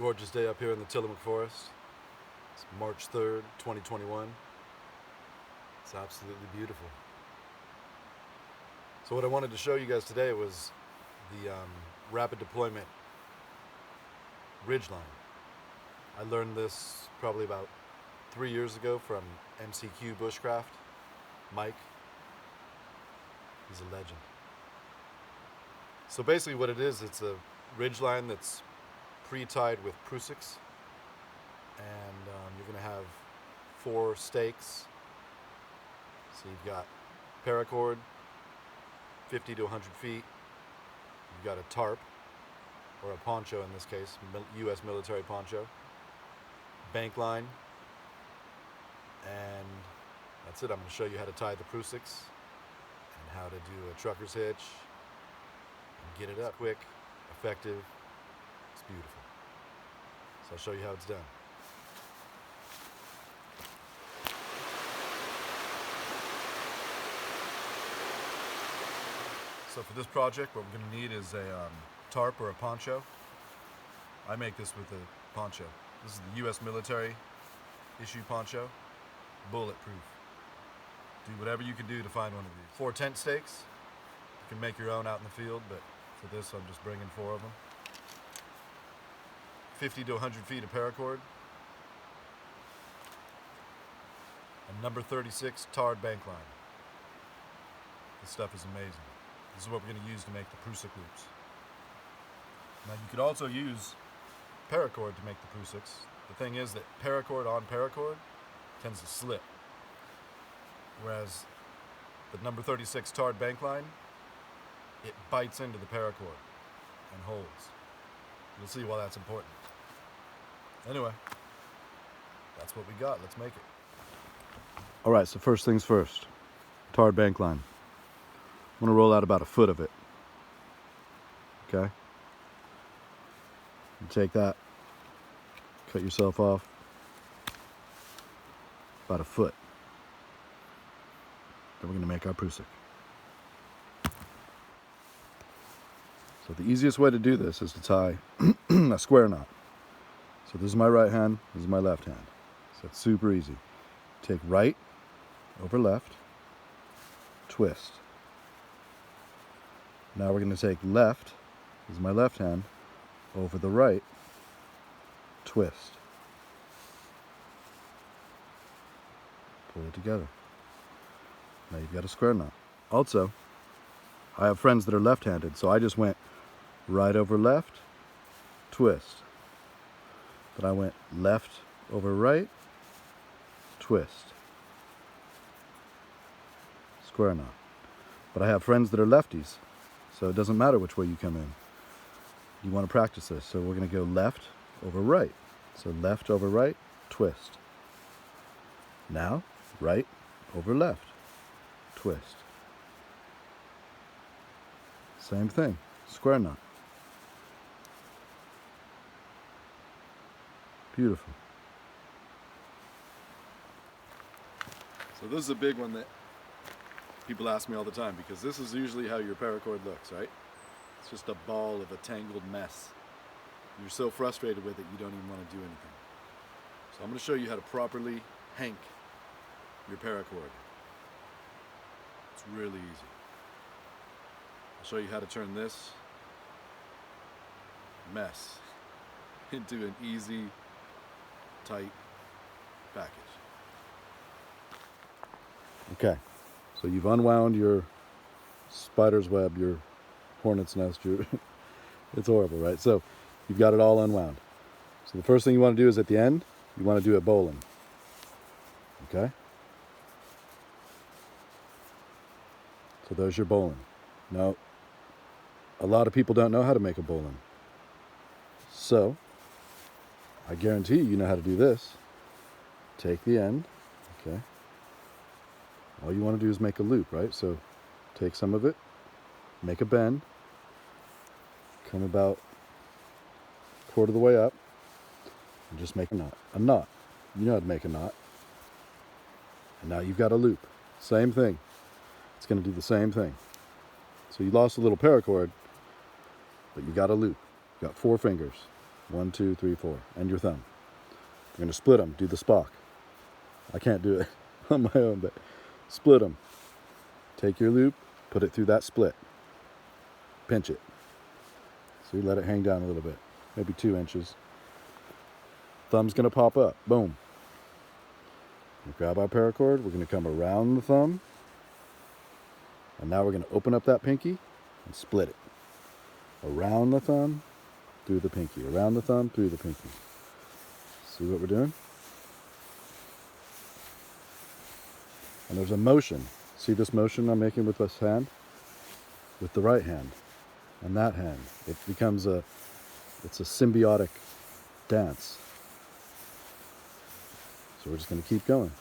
Gorgeous day up here in the Tillamook Forest. It's March 3rd, 2021. It's absolutely beautiful. So what I wanted to show you guys today was the rapid deployment Ridgeline. I learned this probably about 3 years ago from MCQ Bushcraft. Mike, he's a legend. So basically what it is, it's a Ridgeline that's pre-tied with Prusix, and you're going to have 4 stakes. So you've got paracord, 50 to 100 feet. You've got a tarp, or a poncho in this case, U.S. military poncho, bank line, and that's it. I'm going to show you how to tie the Prusix and how to do a trucker's hitch and get it up quick, effective. It's beautiful. So I'll show you how it's done. So for this project, what we're going to need is a tarp or a poncho. I make this with a poncho. This is the U.S. military issue poncho, bulletproof. Do whatever you can do to find one of these. 4 tent stakes. You can make your own out in the field, but for this I'm just bringing 4 of them. 50 to 100 feet of paracord. And number 36 tarred bank line. This stuff is amazing. This is what we're going to use to make the Prusik loops. Now you could also use paracord to make the Prusix. The thing is that paracord on paracord tends to slip, whereas the number 36 tarred bank line, it bites into the paracord and holds. You'll see why that's important. Anyway, that's what we got. Let's make it. All right, so first things first, tarred bank line. I'm going to roll out about a foot of it. Okay? You take that, cut yourself off about a foot. Then we're going to make our Prusik. So the easiest way to do this is to tie a square knot. So this is my right hand, this is my left hand. So it's super easy. Take right over left, twist. Now we're going to take left, this is my left hand, over the right, twist. Pull it together. Now you've got a square knot. Also, I have friends that are left-handed, so I just went right over left, twist. Then I went left over right, twist. Square knot. But I have friends that are lefties, so it doesn't matter which way you come in. You want to practice this, so we're going to go left over right. So left over right, twist. Now, right over left, twist. Same thing, square knot. Beautiful. So this is a big one that people ask me all the time, because this is usually how your paracord looks, right? It's just a ball of a tangled mess. You're so frustrated with it, you don't even want to do anything. So I'm going to show you how to properly hank your paracord. It's really easy. I'll show you how to turn this mess into an easy, tight package. Okay, so you've unwound your spider's web, your hornet's nest, it's horrible, right? So you've got it all unwound. So the first thing you want to do is at the end, you want to do a bowline. Okay? So there's your bowline. Now, a lot of people don't know how to make a bowline. So, I guarantee you know how to do this. Take the end, okay? All you want to do is make a loop, right? So, take some of it, make a bend, come about a quarter of the way up, and just make a knot. A knot. You know how to make a knot. And now you've got a loop. Same thing. It's going to do the same thing. So you lost a little paracord, but you got a loop. You got 4 fingers. 1, 2, 3, 4. And your thumb. You're going to split them. Do the Spock. I can't do it on my own, but split them. Take your loop, put it through that split. Pinch it. So you let it hang down a little bit, maybe 2 inches. Thumb's going to pop up. Boom. We grab our paracord. We're going to come around the thumb. And now we're going to open up that pinky and split it. Around the thumb, through the pinky. Around the thumb, through the pinky. See what we're doing? And there's a motion. See this motion I'm making with this hand? With the right hand and that hand. It becomes it's a symbiotic dance. So we're just going to keep going.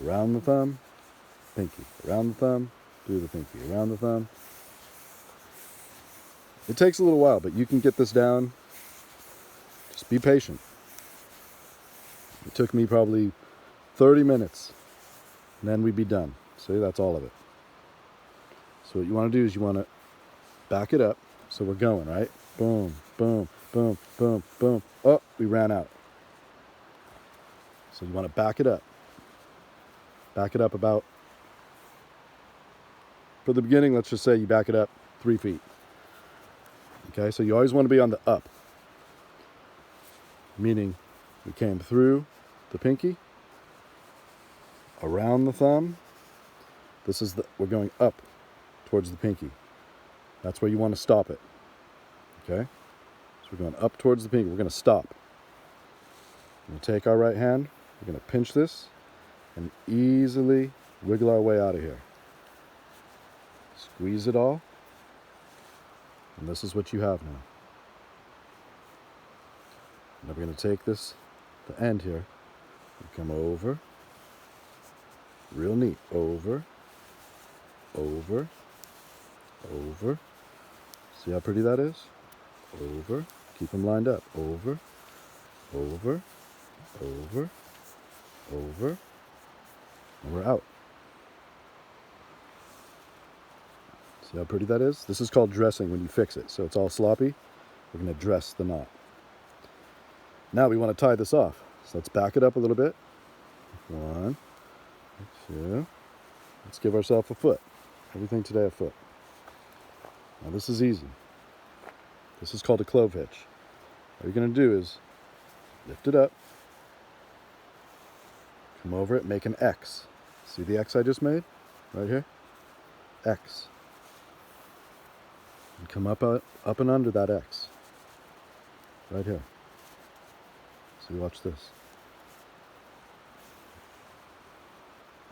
Around the thumb, pinky. Around the thumb, through the pinky. Around the thumb. It takes a little while, but you can get this down. Just be patient. It took me probably 30 minutes, and then we'd be done. See, that's all of it. So what you want to do is you want to back it up. So we're going, right? Boom, boom, boom, boom, boom. Oh, we ran out. So you want to back it up. Back it up about, for the beginning, let's just say you back it up 3 feet. Okay, so you always want to be on the up. Meaning we came through the pinky, around the thumb. We're going up towards the pinky. That's where you want to stop it. Okay? So we're going up towards the pinky. We're going to stop. We're going to take our right hand. We're going to pinch this and easily wiggle our way out of here. Squeeze it all. And this is what you have now. Now we're going to take this, the end here, and come over. Real neat. Over. Over. Over. See how pretty that is? Over. Keep them lined up. Over. Over. Over. Over. And we're out. See how pretty that is? This is called dressing when you fix it. So it's all sloppy. We're going to dress the knot. Now we want to tie this off. So let's back it up a little bit. 1, 2. Let's give ourselves a foot. Everything today a foot. Now this is easy. This is called a clove hitch. What you're going to do is lift it up. Come over it, make an X. See the X I just made? Right here? X. And come up and under that X. Right here. So watch this.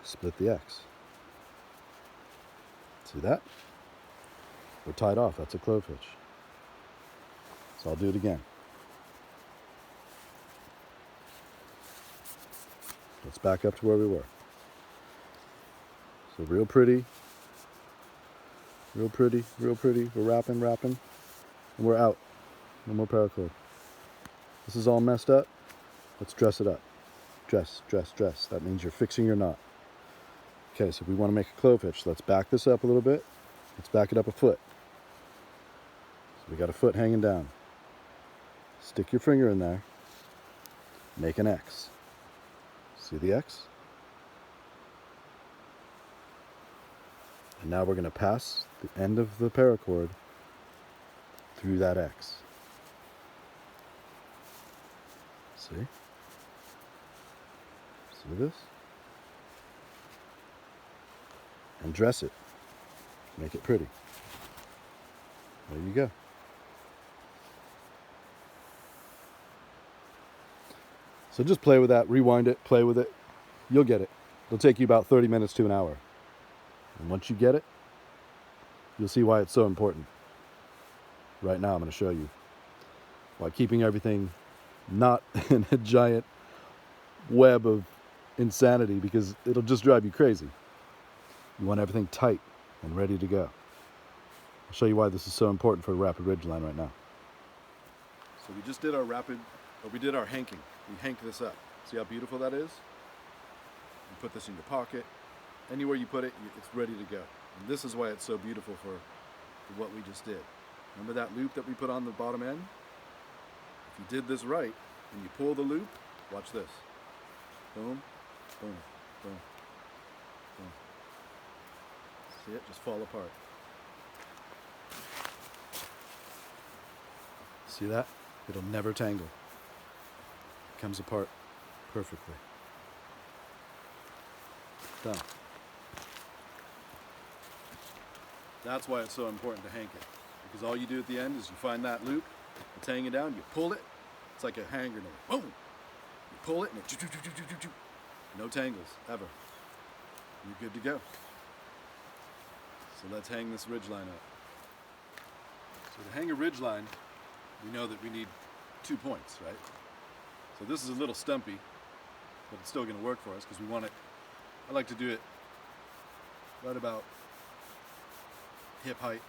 Split the X. See that? We're tied off. That's a clove hitch. So I'll do it again. Let's back up to where we were. So real pretty. Real pretty, real pretty. We're wrapping, and we're out. No more paracord. This is all messed up. Let's dress it up. Dress, dress, dress. That means you're fixing your knot. Okay, so we want to make a clove hitch. Let's back this up a little bit. Let's back it up a foot. So we got a foot hanging down. Stick your finger in there. Make an X. See the X? And now we're going to pass the end of the paracord through that X. See? See this? And dress it. Make it pretty. There you go. So just play with that, rewind it, play with it. You'll get it. It'll take you about 30 minutes to an hour. And once you get it, you'll see why it's so important. Right now I'm going to show you why keeping everything not in a giant web of insanity, because it'll just drive you crazy. You want everything tight and ready to go. I'll show you why this is so important for a rapid ridgeline right now. So we just did our hanking. We hanked this up. See how beautiful that is? You put this in your pocket. Anywhere you put it, it's ready to go. And this is why it's so beautiful for what we just did. Remember that loop that we put on the bottom end? if you did this right, and you pull the loop, watch this. Boom, boom, boom, boom. See it just fall apart. See that? It'll never tangle. It comes apart perfectly. Done. That's why it's so important to hank it. Because all you do at the end is you find that loop, it's hanging down, you pull it, it's like a hand grenade. Boom! You pull it and it no tangles, ever. You're good to go. So let's hang this ridgeline up. So to hang a ridgeline, we know that we need 2 points, right? So this is a little stumpy, but it's still going to work for us because we want it. I like to do it right about hip height,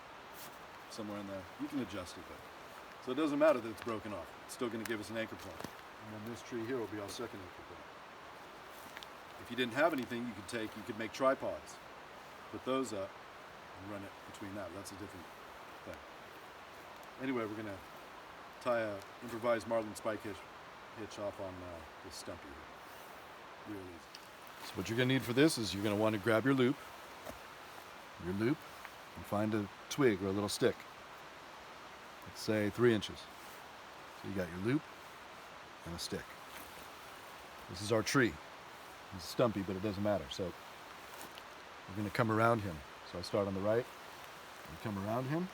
somewhere in there. You can adjust it though. So it doesn't matter that it's broken off. It's still going to give us an anchor point. And then this tree here will be our second anchor point. If you didn't have anything you could make tripods. Put those up and run it between that. That's a different thing. Anyway, we're going to tie a improvised marlin spike hitch off on this stumpy here. Real easy. So what you're going to need for this is you're going to want to grab your loop, and find a twig or a little stick. Let's say 3 inches. So you got your loop and a stick. This is our tree. It's stumpy, but it doesn't matter. So we're going to come around him. So I start on the right, and come around him.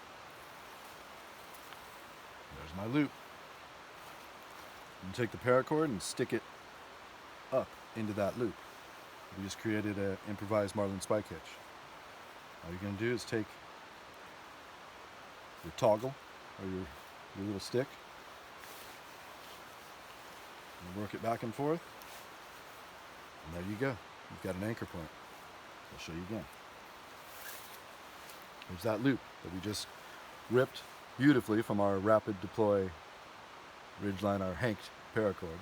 There's my loop. And take the paracord and stick it up into that loop. We just created an improvised marlin spike hitch. All you're going to do is take your toggle or your little stick and work it back and forth. And there you go. You've got an anchor point. I'll show you again. There's that loop that we just ripped beautifully from our rapid deploy ridgeline, our hanked paracord.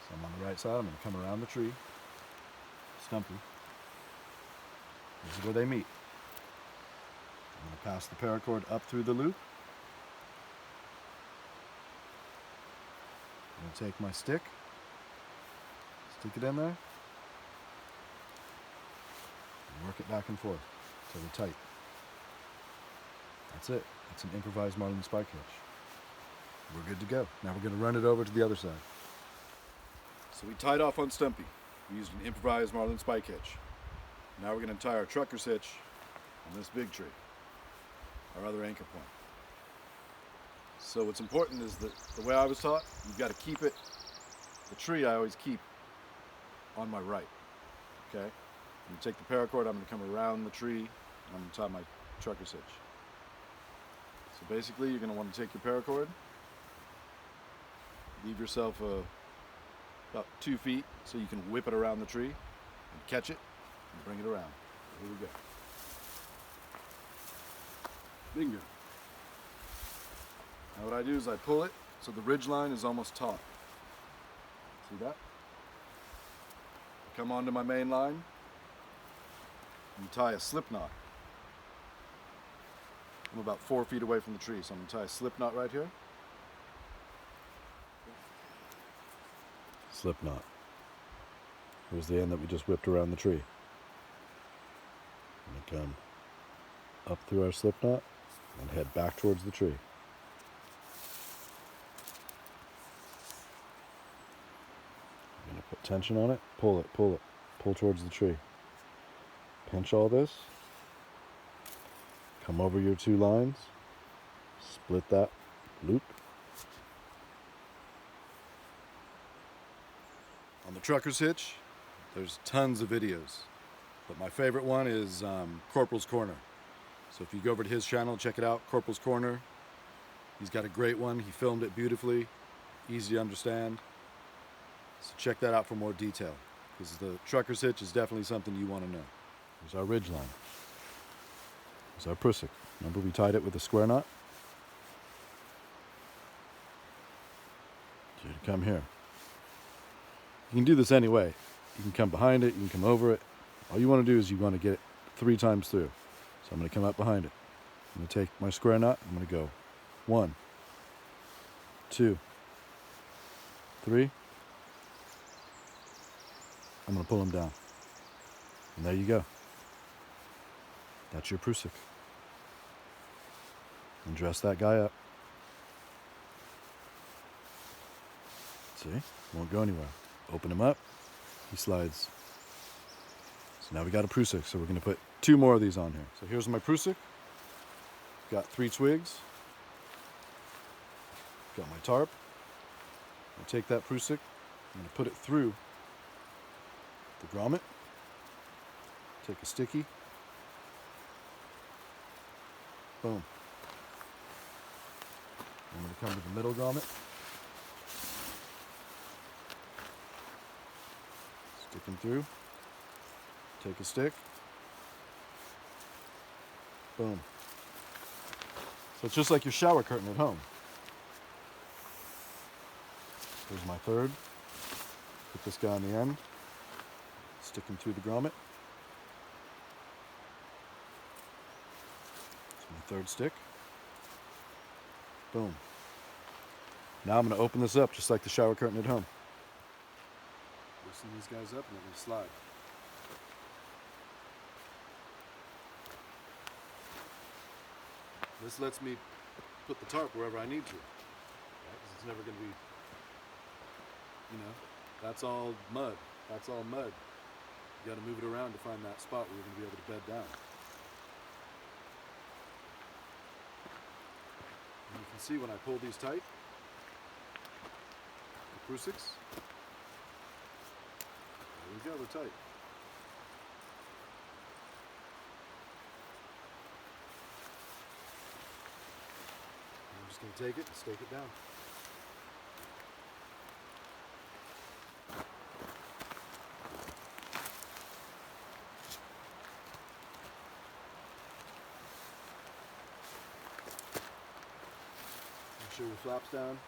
So I'm on the right side. I'm going to come around the tree. Stumpy. This is where they meet. I'm going to pass the paracord up through the loop. I'm going to take my stick, stick it in there, and work it back and forth till they're tight. That's it. It's an improvised marlin spike hitch. We're good to go. Now we're going to run it over to the other side. So we tied off on Stumpy. We used an improvised marlin spike hitch. Now we're going to tie our trucker's hitch on this big tree, our other anchor point. So what's important is that the way I was taught, you've got to keep it, the tree I always keep on my right, okay? You take the paracord, I'm going to come around the tree, and I'm going to tie my trucker's hitch. So basically you're going to want to take your paracord, leave yourself about 2 feet so you can whip it around the tree and catch it and bring it around. Here we go. Bingo. Now what I do is I pull it so the ridge line is almost taut. See that? I come onto my main line and tie a slip knot. I'm about 4 feet away from the tree, so I'm going to tie a slip knot right here. Slip knot. Here's the end that we just whipped around the tree. I'm going to come up through our slip knot and head back towards the tree. I'm going to put tension on it, pull it, pull towards the tree. Pinch all this, come over your 2 lines, split that loop. On the trucker's hitch, there's tons of videos, but my favorite one is Corporal's Corner. So if you go over to his channel, check it out, Corporal's Corner. He's got a great one. He filmed it beautifully, easy to understand. So check that out for more detail, because the trucker's hitch is definitely something you want to know. Here's our ridge line. Here's our prusik. Remember we tied it with a square knot? So you come here. You can do this any way. You can come behind it, you can come over it. All you want to do is you want to get it 3 times through. So I'm going to come up behind it. I'm going to take my square knot. I'm going to go 1, 2, 3. I'm going to pull them down. And there you go. That's your prusik. And dress that guy up. See? Won't go anywhere. Open him up. He slides. So now we got a prusik. So we're going to put 2 more of these on here. So here's my prusik. Got 3 twigs. Got my tarp. I'll take that prusik. I'm going to put it through the grommet. Take a sticky. Boom. I'm going to come to the middle grommet. Stick him through. Take a stick. Boom. So it's just like your shower curtain at home. Here's my third. Put this guy on the end. Stick him through the grommet. That's my third stick. Boom. Now I'm going to open this up just like the shower curtain at home. Loosen these guys up and they're going to slide. This lets me put the tarp wherever I need to. Right? 'Cause it's never going to be, that's all mud. That's all mud. You got to move it around to find that spot where you're going to be able to bed down. And you can see when I pull these tight, the prusiks, there we go, they're tight. I'm just going to take it and stake it down. Make sure your flaps down.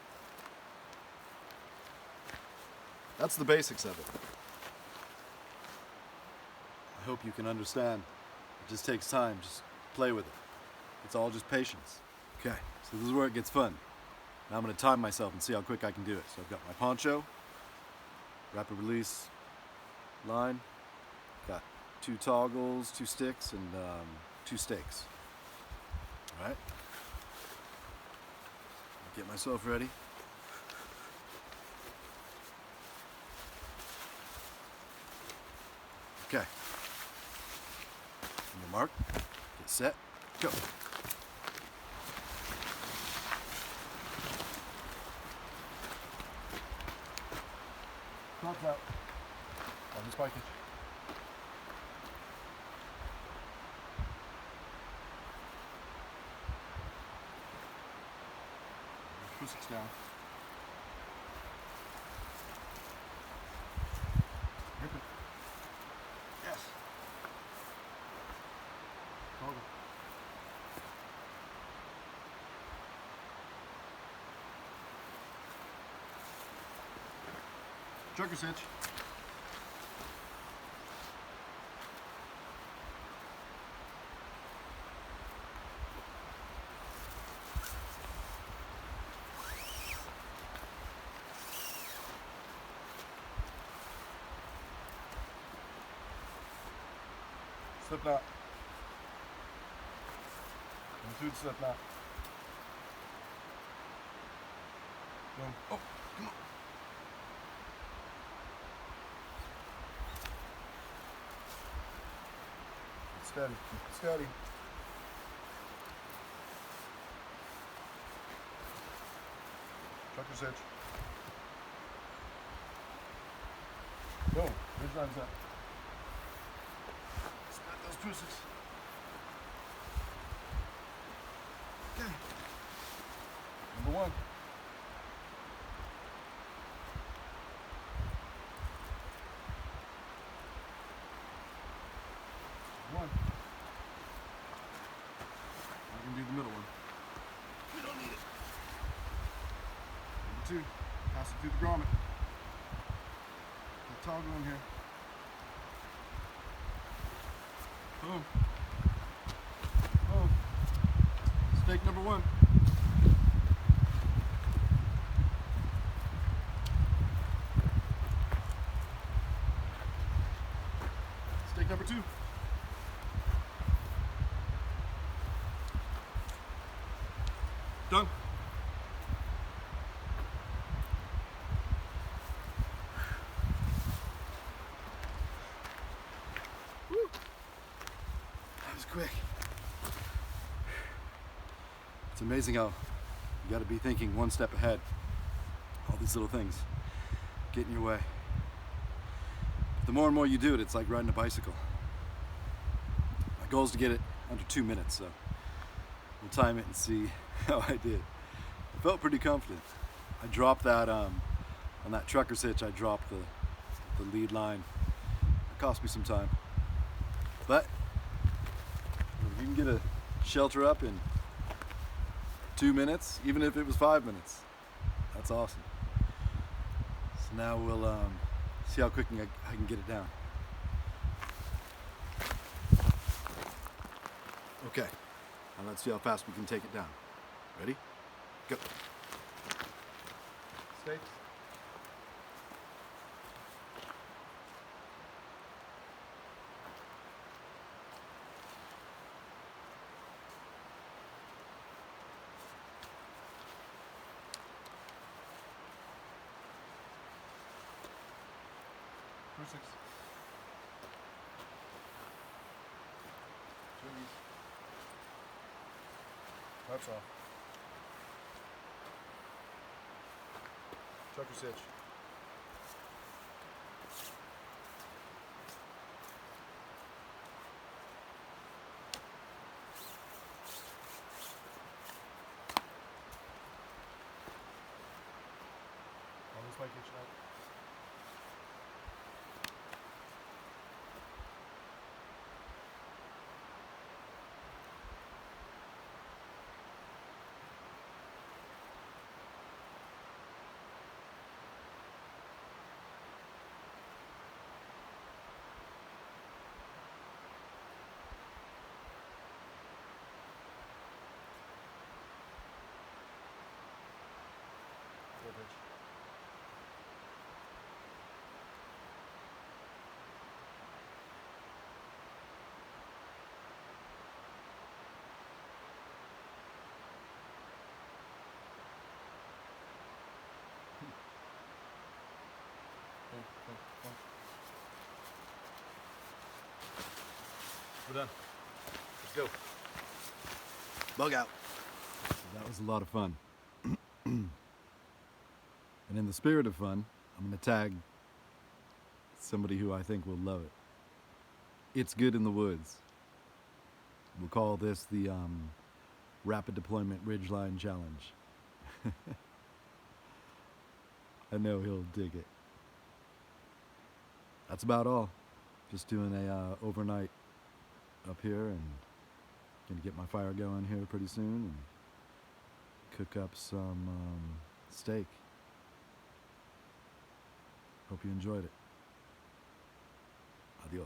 That's the basics of it. I hope you can understand. It just takes time. Just play with it. It's all just patience. Okay, so this is where it gets fun. Now I'm going to time myself and see how quick I can do it. So I've got my poncho, rapid release line, got 2 toggles, 2 sticks, and 2 stakes. All right. Get myself ready. Okay. On your mark, get set, go. Clock's out. On the spikage. Prusik's down. Rip it. Yes. Hold it. Trucker cinch. Slip knot. Come through the slip knot. Boom. Oh, come on. Steady, keep it steady. Trucker cinch. Boom. Ridgeline's up. Spread those prusiks. Okay. Number 1. I can do the middle one. We don't need it. Number 2. Pass it through the grommet. That toggle in here. Boom. Boom. Stake number 1. Done. Woo. That was quick. It's amazing how you got to be thinking one step ahead. All these little things get in your way. But the more and more you do it, it's like riding a bicycle. My goal is to get it under 2 minutes, so we'll time it and see how I did. I felt pretty confident. I dropped that, on that trucker's hitch, I dropped the lead line. It cost me some time. But if you can get a shelter up in 2 minutes, even if it was 5 minutes, that's awesome. So now we'll see how quick I can get it down. Okay, now let's see how fast we can take it down. Ready? Go. Stakes. Six. Twinnies. That's all. Trucker's hitch. This might get you out. Good pitch. We're done. Let's go. Bug out. That was a lot of fun. And in the spirit of fun, I'm going to tag somebody who I think will love it. It's Good in the Woods. We'll call this the Rapid Deployment Ridgeline Challenge. I know he'll dig it. That's about all. Just doing a overnight up here and gonna get my fire going here pretty soon and cook up some steak. Hope you enjoyed it. Adios.